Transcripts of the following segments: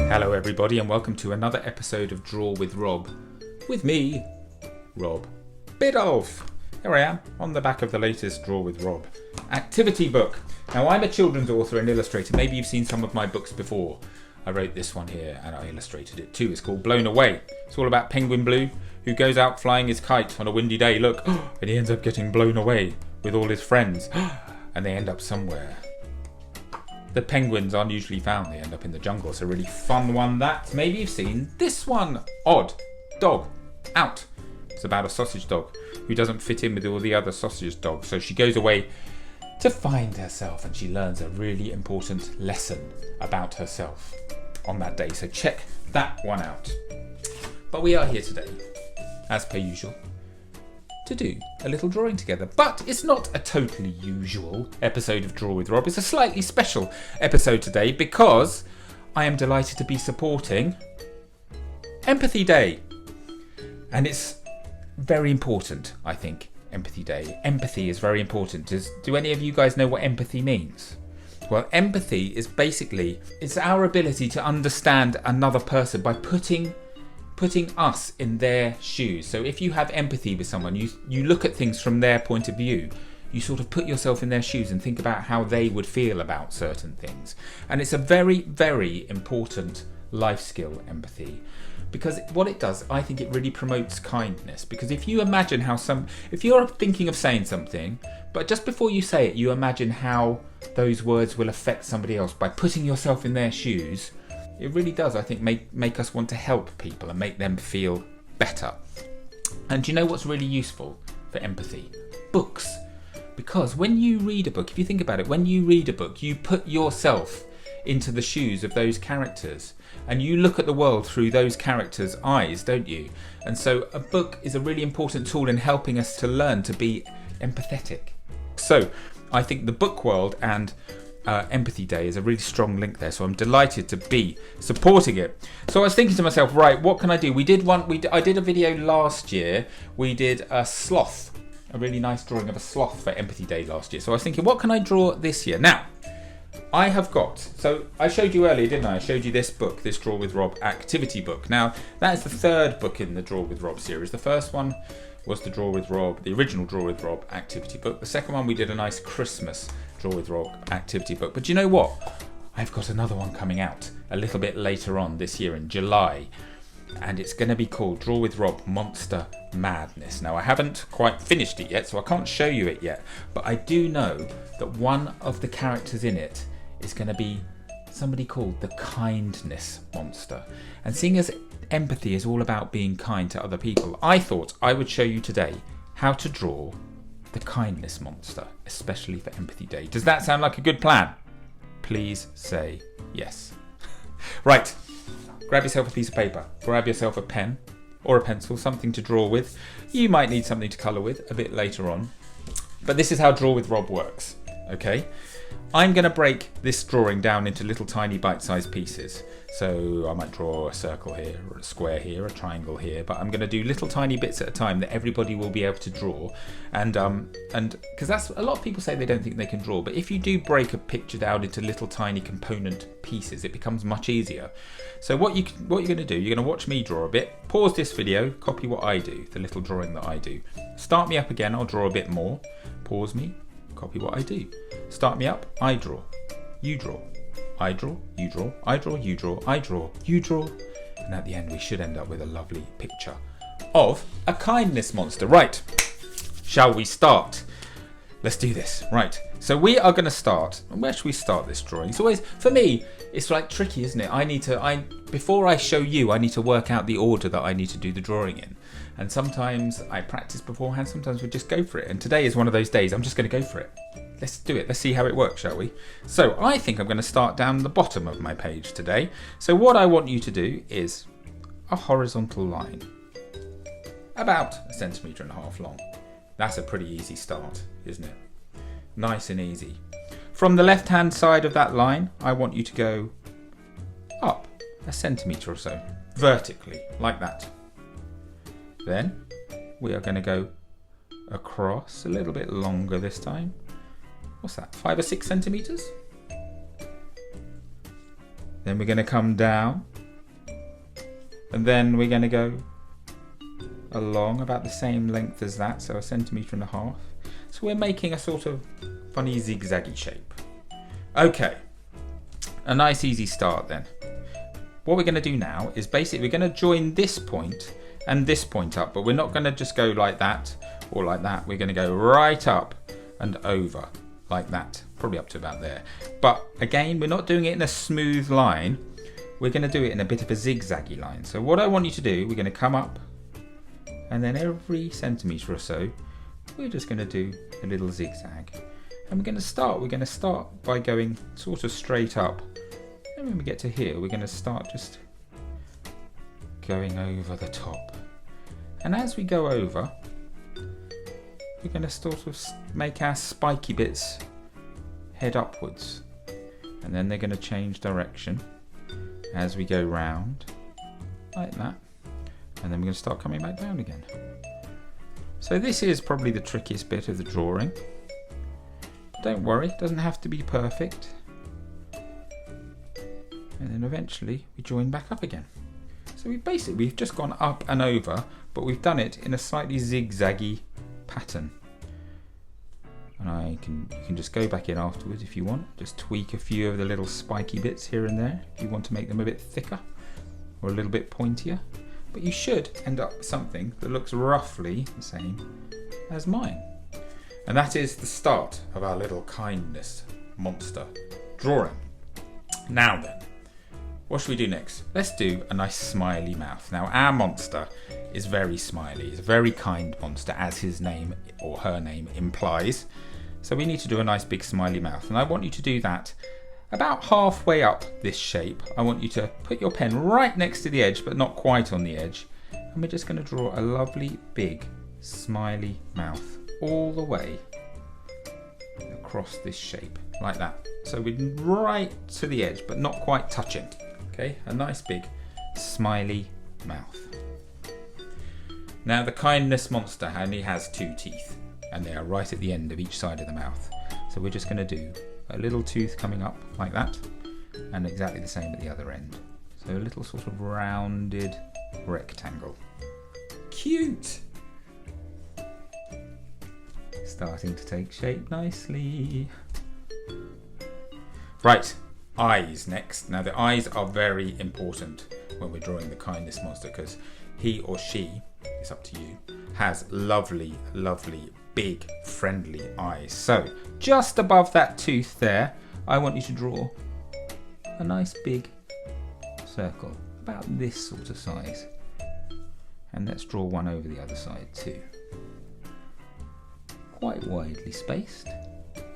Hello everybody and welcome to another episode of Draw with Rob. With me, Rob Biddulph. Here I am on the back of the latest Draw with Rob activity book. Now I'm a children's author and illustrator. Maybe you've seen some of my books before. I wrote this one here and I illustrated it too. It's called Blown Away. It's all about Penguin Blue who goes out flying his kite on a windy day. Look, and he ends up getting blown away with all his friends and they end up somewhere. The penguins aren't usually found, they end up in the jungle. It's a really fun one that. Maybe you've seen this one. Odd Dog Out. It's about a sausage dog who doesn't fit in with all the other sausage dogs. So she goes away to find herself and she learns a really important lesson about herself on that day. So check that one out. But we are here today, as per usual, to do a little drawing together. But it's not a totally usual episode of Draw with Rob. It's a slightly special episode today because I am delighted to be supporting Empathy Day. And it's very important, I think, Empathy Day. Empathy is very important. Do any of you guys know what empathy means? Well, empathy is basically, it's our ability to understand another person by putting us in their shoes. So if you have empathy with someone, you look at things from their point of view. You sort of put yourself in their shoes and think about how they would feel about certain things. And it's a very, very important life skill, empathy. Because what it does, I think it really promotes kindness. Because if you imagine if you're thinking of saying something, but just before you say it, you imagine how those words will affect somebody else by putting yourself in their shoes, it really does, I think, make us want to help people and make them feel better. And do you know what's really useful for empathy? Books. Because when you read a book, if you think about it, when you read a book, you put yourself into the shoes of those characters and you look at the world through those characters' eyes, don't you? And so a book is a really important tool in helping us to learn to be empathetic. So I think the book world and Empathy Day is a really strong link there, so I'm delighted to be supporting it. So I was thinking to myself, right, what can I do? I did a video last year. We did a sloth, a really nice drawing of a sloth for Empathy Day last year. So I was thinking, what can I draw this year? Now, I have got, so I showed you earlier, didn't I? I showed you this book, this Draw with Rob activity book. Now, that is the third book in the Draw with Rob series. The first one was the Draw with Rob, the original Draw with Rob activity book. The second one, we did a nice Christmas Draw with Rob activity book. But do you know what? I've got another one coming out a little bit later on this year in July. And it's going to be called Draw with Rob Monster Madness. Now, I haven't quite finished it yet, so I can't show you it yet. But I do know that one of the characters in it is going to be somebody called the Kindness Monster. And seeing as empathy is all about being kind to other people, I thought I would show you today how to draw the Kindness Monster, especially for Empathy Day. Does that sound like a good plan? Please say yes. Right, grab yourself a piece of paper, grab yourself a pen or a pencil, something to draw with. You might need something to colour with a bit later on. But this is how Draw with Rob works, okay? I'm going to break this drawing down into little tiny bite-sized pieces. So I might draw a circle here, or a square here, a triangle here, but I'm going to do little tiny bits at a time that everybody will be able to draw. And because that's, a lot of people say they don't think they can draw, but if you do break a picture down into little tiny component pieces, it becomes much easier. So what you're going to do, you're going to watch me draw a bit, pause this video, copy what I do, the little drawing that I do. Start me up again, I'll draw a bit more, pause me, copy what I do. Start me up, I draw, you draw, I draw, you draw, I draw, you draw, I draw, you draw. And at the end we should end up with a lovely picture of a kindness monster. Right, shall we start? Let's do this. Right, so we are going to start. Where should we start this drawing? It's always, for me, it's like tricky, isn't it? Before I show you, I need to work out the order that I need to do the drawing in. And sometimes I practice beforehand, sometimes we just go for it. And today is one of those days, I'm just going to go for it. Let's do it. Let's see how it works, shall we? So I think I'm going to start down the bottom of my page today. So what I want you to do is a horizontal line, about 1.5 centimeters long. That's a pretty easy start, isn't it? Nice and easy. From the left-hand side of that line, I want you to go up 1 centimetre or so, vertically, like that. Then we are going to go across a little bit longer this time. What's that, 5 or 6 centimetres? Then we're going to come down And then we're going to go along about the same length as that, so 1.5 centimeters. So we're making a sort of funny zigzaggy shape. Okay, a nice easy start then. What we're going to do now is basically we're going to join this point and this point up, but we're not going to just go like that or like that. We're going to go right up and over like that, probably up to about there. But again, we're not doing it in a smooth line. We're going to do it in a bit of a zigzaggy line. So what I want you to do, we're going to come up, and then every centimetre or so, we're just going to do a little zigzag. And we're going to start by going sort of straight up. And when we get to here, we're going to start just going over the top. And as we go over, we're going to sort of make our spiky bits head upwards. And then they're going to change direction as we go round, like that. And then we're going to start coming back down again. So this is probably the trickiest bit of the drawing. But don't worry, it doesn't have to be perfect. And then eventually we join back up again. So we've just gone up and over, but we've done it in a slightly zigzaggy pattern. And you can just go back in afterwards if you want. Just tweak a few of the little spiky bits here and there if you want to make them a bit thicker or a little bit pointier. But you should end up with something that looks roughly the same as mine. And that is the start of our little kindness monster drawing. Now then, what should we do next? Let's do a nice smiley mouth. Now our monster is very smiley. He's a very kind monster, as his name or her name implies. So we need to do a nice big smiley mouth. And I want you to do that about halfway up this shape. I want you to put your pen right next to the edge, but not quite on the edge. And we're just going to draw a lovely big smiley mouth all the way across this shape, like that. So we're right to the edge, but not quite touching. Okay, a nice big smiley mouth. Now the kindness monster only has 2 teeth, and they are right at the end of each side of the mouth. So we're just going to do a little tooth coming up like that, and exactly the same at the other end. So a little sort of rounded rectangle. Cute! Starting to take shape nicely. Right, eyes next. Now the eyes are very important when we're drawing the kindness monster, because he or she, it's up to you, has lovely, lovely, big, friendly eyes. So just above that tooth there, I want you to draw a nice big circle, about this sort of size. And let's draw one over the other side too. Quite widely spaced.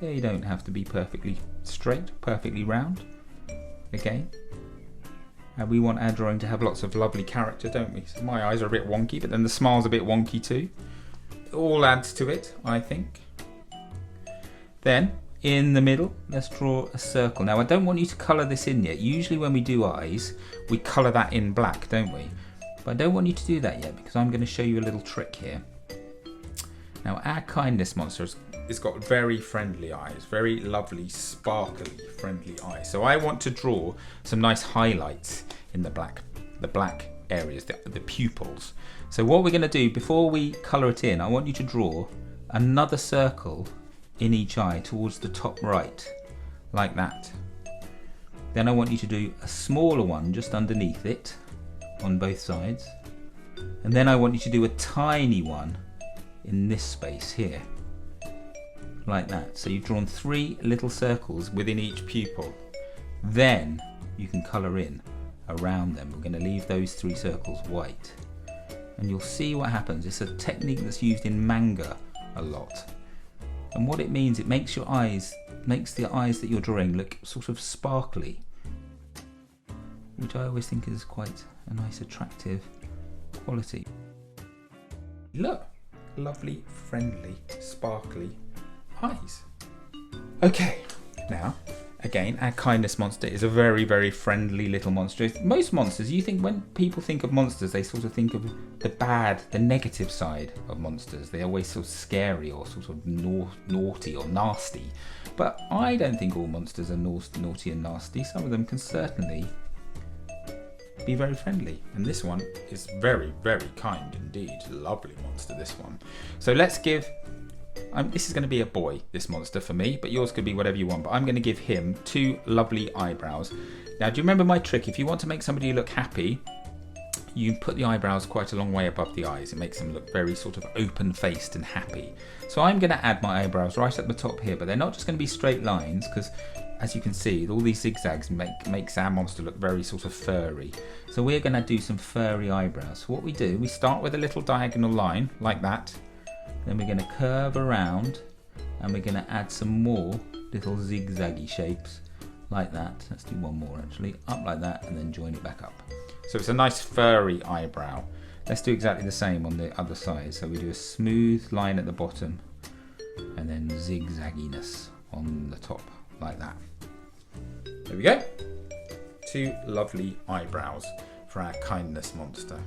They don't have to be perfectly straight, perfectly round. Again. And we want our drawing to have lots of lovely character, don't we? So my eyes are a bit wonky, but then the smile's a bit wonky too. It all adds to it, I think. Then, in the middle, let's draw a circle. Now, I don't want you to colour this in yet. Usually when we do eyes, we colour that in black, don't we? But I don't want you to do that yet, because I'm going to show you a little trick here. Now, our kindness monster has got very friendly eyes, very lovely, sparkly, friendly eyes. So I want to draw some nice highlights in the black areas, the pupils. So what we're going to do, before we colour it in, I want you to draw another circle in each eye towards the top right, like that. Then I want you to do a smaller one just underneath it, on both sides. And then I want you to do a tiny one in this space here, like that. So you've drawn 3 little circles within each pupil. Then you can colour in around them. We're going to leave those 3 circles white, and you'll see what happens. It's a technique that's used in manga a lot, and what it means, it makes the eyes that you're drawing look sort of sparkly, which I always think is quite a nice attractive quality. Look, lovely, friendly, sparkly eyes. Okay, now again, our kindness monster is a very, very friendly little monster. Most monsters, when people think of monsters, they sort of think of the bad, the negative side of monsters. They're always sort of scary or sort of naughty or nasty. But I don't think all monsters are naughty and nasty. Some of them can certainly be very friendly. And this one is very, very kind indeed. Lovely monster, this one. So let's give, this is going to be a boy, this monster for me, but yours could be whatever you want. But I'm going to give him 2 lovely eyebrows. Now, do you remember my trick? If you want to make somebody look happy, you put the eyebrows quite a long way above the eyes. It makes them look very sort of open-faced and happy. So I'm going to add my eyebrows right at the top here, but they're not just going to be straight lines, because as you can see, all these zigzags makes our monster look very sort of furry. So we're going to do some furry eyebrows. So what we do, we start with a little diagonal line like that. Then we're going to curve around, and we're going to add some more little zigzaggy shapes like that. Let's do one more actually, up like that, and then join it back up. So it's a nice furry eyebrow. Let's do exactly the same on the other side. So we do a smooth line at the bottom and then zigzagginess on the top like that. There we go. 2 lovely eyebrows for our kindness monster.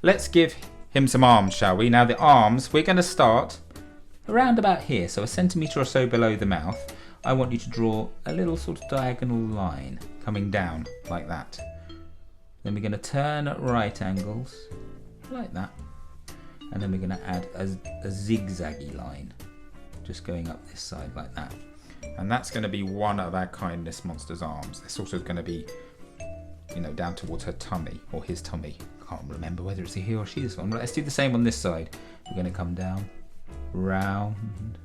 Let's give him some arms, shall we? Now the arms, we're going to start around about here, so a centimetre or so below the mouth. I want you to draw a little sort of diagonal line coming down like that. Then we're going to turn at right angles, like that. And then we're going to add a zigzaggy line, just going up this side like that. And that's going to be one of our kindness monster's arms. They're sort of going to be, you know, down towards her tummy, or his tummy. Can't remember whether it's a he or she, this one. But let's do the same on this side. We're going to come down, round,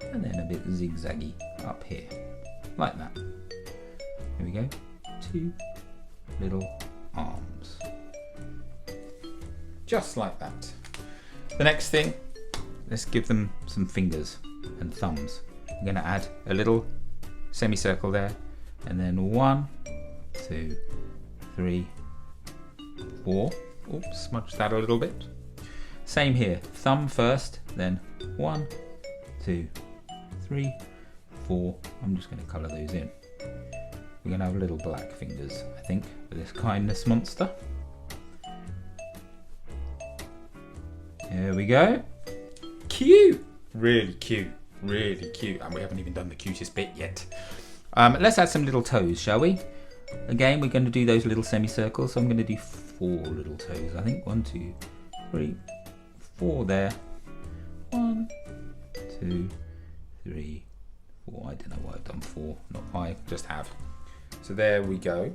and then a bit zigzaggy up here, like that. Here we go. 2 little arms, just like that. The next thing, let's give them some fingers and thumbs. I'm going to add a little semicircle there, and then 1, 2, 3, 4. Oops, smudge that a little bit. Same here, thumb first, then 1, 2, 3, 4. I'm just going to colour those in. We're going to have little black fingers, I think, for this kindness monster. There we go. Cute! Really cute, really cute. And we haven't even done the cutest bit yet. Let's add some little toes, shall we? Again, we're going to do those little semicircles. So I'm going to do 4 little toes, I think. 1, 2, 3, 4 there. 1, 2, 3, 4. I don't know why I've done 4, not 5, just have. So there we go.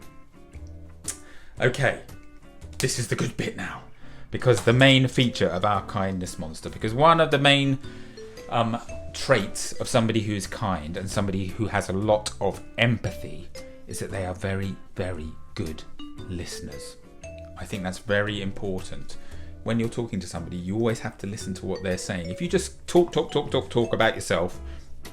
Okay, this is the good bit now, because the main feature of our kindness monster, because one of the main traits of somebody who is kind and somebody who has a lot of empathy is that they are very, very good listeners. I think that's very important. When you're talking to somebody, you always have to listen to what they're saying. If you just talk about yourself,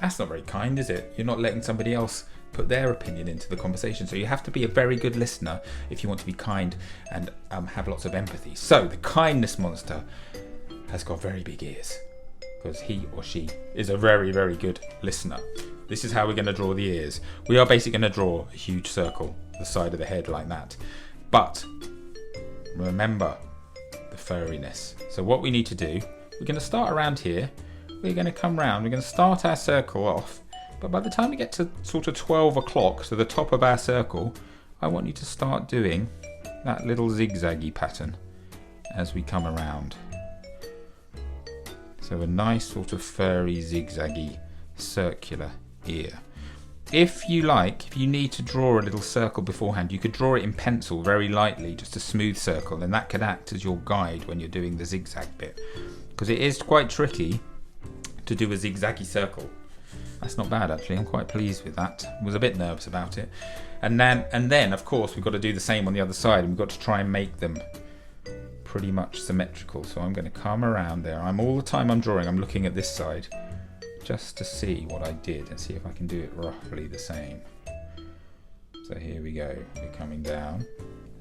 that's not very kind, is it? You're not letting somebody else put their opinion into the conversation. So you have to be a very good listener if you want to be kind and have lots of empathy. So the kindness monster has got very big ears, because he or she is a very, very good listener. This is how we're going to draw the ears. We are basically going to draw a huge circle, the side of the head like that. But remember the furriness. So what we need to do, we're going to start around here. We're going to come round. We're going to start our circle off. But by the time we get to sort of 12 o'clock, so the top of our circle, I want you to start doing that little zigzaggy pattern as we come around. So a nice sort of furry, zigzaggy, circular ear. If you like, if you need to draw a little circle beforehand, you could draw it in pencil very lightly, just a smooth circle, and that could act as your guide when you're doing the zigzag bit. Because it is quite tricky to do a zigzaggy circle. That's not bad actually, I'm quite pleased with that. I was a bit nervous about it. And then of course we've got to do the same on the other side, and we've got to try and make them pretty much symmetrical. So I'm going to come around there. All the time I'm drawing, I'm looking at this side just to see what I did and see if I can do it roughly the same. So here we go, we're coming down,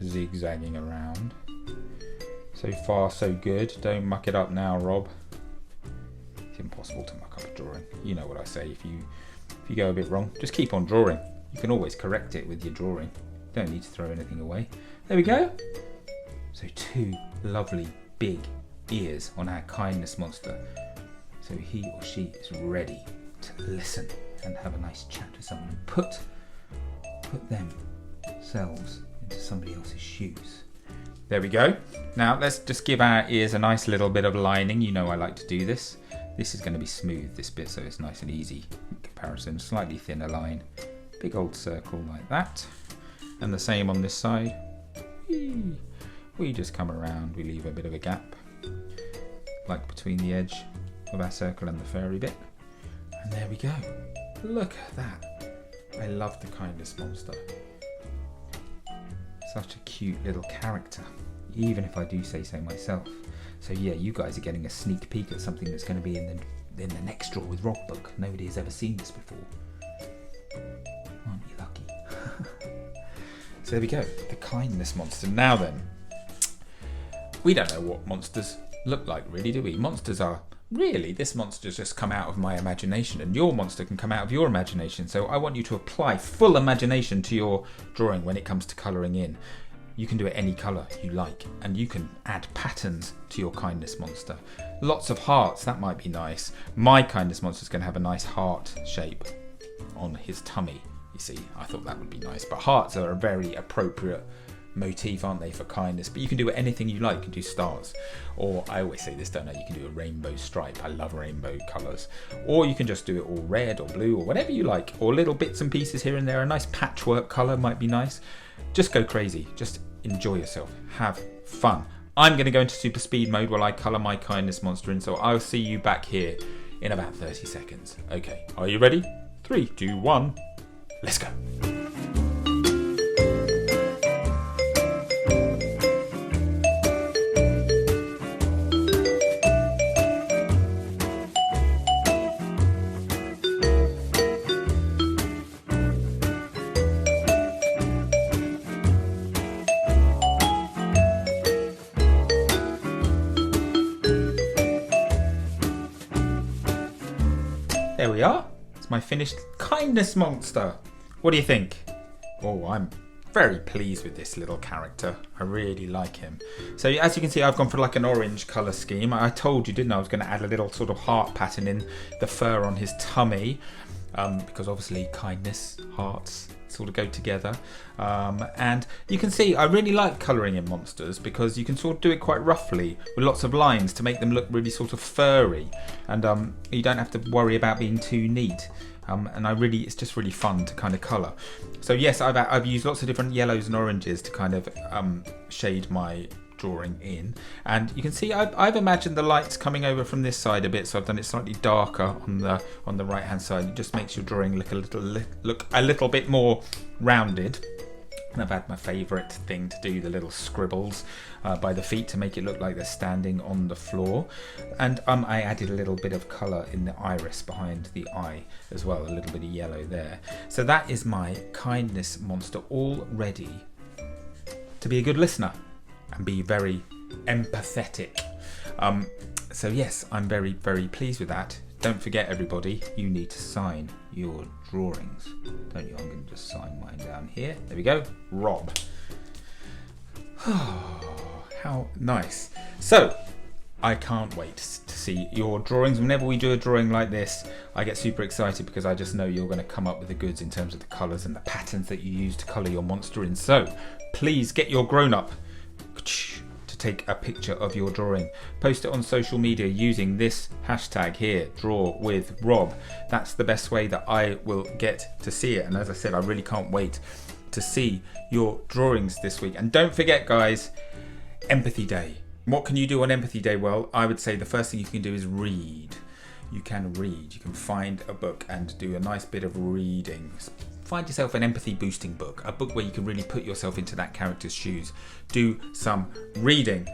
zigzagging around. So far so good, don't muck it up now, Rob. It's impossible to muck up a drawing. You know what I say, if you go a bit wrong, just keep on drawing. You can always correct it with your drawing. Don't need to throw anything away. There we go. So 2 lovely big ears on our kindness monster. So he or she is ready to listen and have a nice chat with someone. Put themselves into somebody else's shoes. There we go. Now let's just give our ears a nice little bit of lining. You know I like to do this. This is going to be smooth, this bit, so it's nice and easy in comparison. Slightly thinner line. Big old circle like that. And the same on this side. We just come around, we leave a bit of a gap, like between the edge of our circle and the furry bit. And there we go. Look at that. I love the kindness monster. Such a cute little character, even if I do say so myself. So yeah, you guys are getting a sneak peek at something that's going to be in the next Draw with Rob book. Nobody has ever seen this before. Aren't you lucky? So there we go, the kindness monster. Now then, we don't know what monsters look like really, do we? Monsters are, really, this monster's just come out of my imagination, and your monster can come out of your imagination. So I want you to apply full imagination to your drawing when it comes to colouring in. You can do it any colour you like, and you can add patterns to your kindness monster. Lots of hearts, that might be nice. My kindness monster's going to have a nice heart shape on his tummy, you see. I thought that would be nice, but hearts are a very appropriate motif, aren't they, for kindness? But you can do anything you like. You can do stars, or I always say this, don't I, you can do a rainbow stripe. I love rainbow colours. Or you can just do it all red or blue or whatever you like, or little bits and pieces here and there. A nice patchwork colour might be nice. Just go crazy, just enjoy yourself, have fun. I'm going to go into super speed mode while I colour my kindness monster in, so I'll see you back here in about 30 seconds. Okay, are you ready? 3, 2, 1, let's go. There we are. It's my finished kindness monster. What do you think? Oh, I'm very pleased with this little character. I really like him. So as you can see, I've gone for like an orange colour scheme. I told you, didn't I was going to add a little sort of heart pattern in the fur on his tummy. Because obviously kindness, hearts sort of go together. And you can see I really like colouring in monsters because you can sort of do it quite roughly with lots of lines to make them look really sort of furry, and you don't have to worry about being too neat. And it's just really fun to kind of colour. So yes, I've used lots of different yellows and oranges to kind of shade my drawing in, and you can see I've imagined the lights coming over from this side a bit, so I've done it slightly darker on the right hand side. It just makes your drawing look a little bit more rounded. And I've had my favourite thing to do, the little scribbles by the feet to make it look like they're standing on the floor. And I added a little bit of colour in the iris behind the eye as well, a little bit of yellow there. So that is my kindness monster, all ready to be a good listener and be very empathetic. So yes, I'm very, very pleased with that. Don't forget, everybody, you need to sign your drawings, don't you? I'm going to just sign mine down here. There we go, Rob. Oh, how nice. So I can't wait to see your drawings. Whenever we do a drawing like this, I get super excited because I just know you're going to come up with the goods in terms of the colours and the patterns that you use to colour your monster in. So please get your grown-up to take a picture of your drawing. Post it on social media using this hashtag here, Draw with Rob. That's the best way that I will get to see it. And as I said, I really can't wait to see your drawings this week. And don't forget, guys, Empathy Day. What can you do on Empathy Day? Well, I would say the first thing you can do is read. You can read. You can find a book and do a nice bit of reading. Find yourself an empathy boosting book, a book where you can really put yourself into that character's shoes. Do some reading.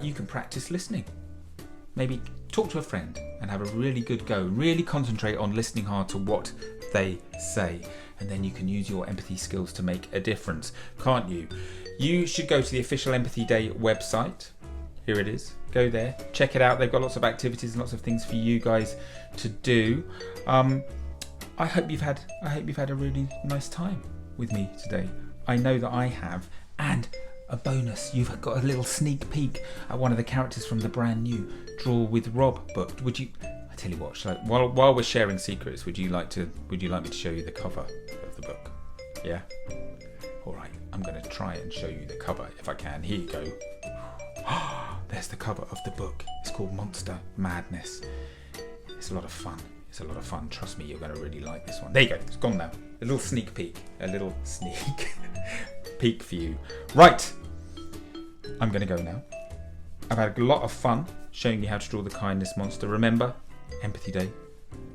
You can practice listening. Maybe talk to a friend and have a really good go. Really concentrate on listening hard to what they say. And then you can use your empathy skills to make a difference, can't you? You should go to the official Empathy Day website. Here it is. Go there, check it out. They've got lots of activities and lots of things for you guys to do. I hope you've had a really nice time with me today. I know that I have. And a bonus, you've got a little sneak peek at one of the characters from the brand new Draw with Rob book. Would you? I tell you what, while we're sharing secrets, would you like me to show you the cover of the book? Yeah. All right. I'm going to try and show you the cover if I can. Here you go. There's the cover of the book. It's called Monster Madness. It's a lot of fun. It's a lot of fun. Trust me, you're going to really like this one. There you go. It's gone now. A little sneak peek. A little sneak peek for you. Right. I'm going to go now. I've had a lot of fun showing you how to draw the kindness monster. Remember, Empathy Day.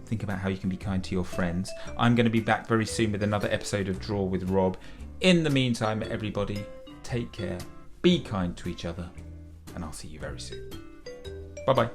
Think about how you can be kind to your friends. I'm going to be back very soon with another episode of Draw with Rob. In the meantime, everybody, take care, be kind to each other, and I'll see you very soon. Bye-bye.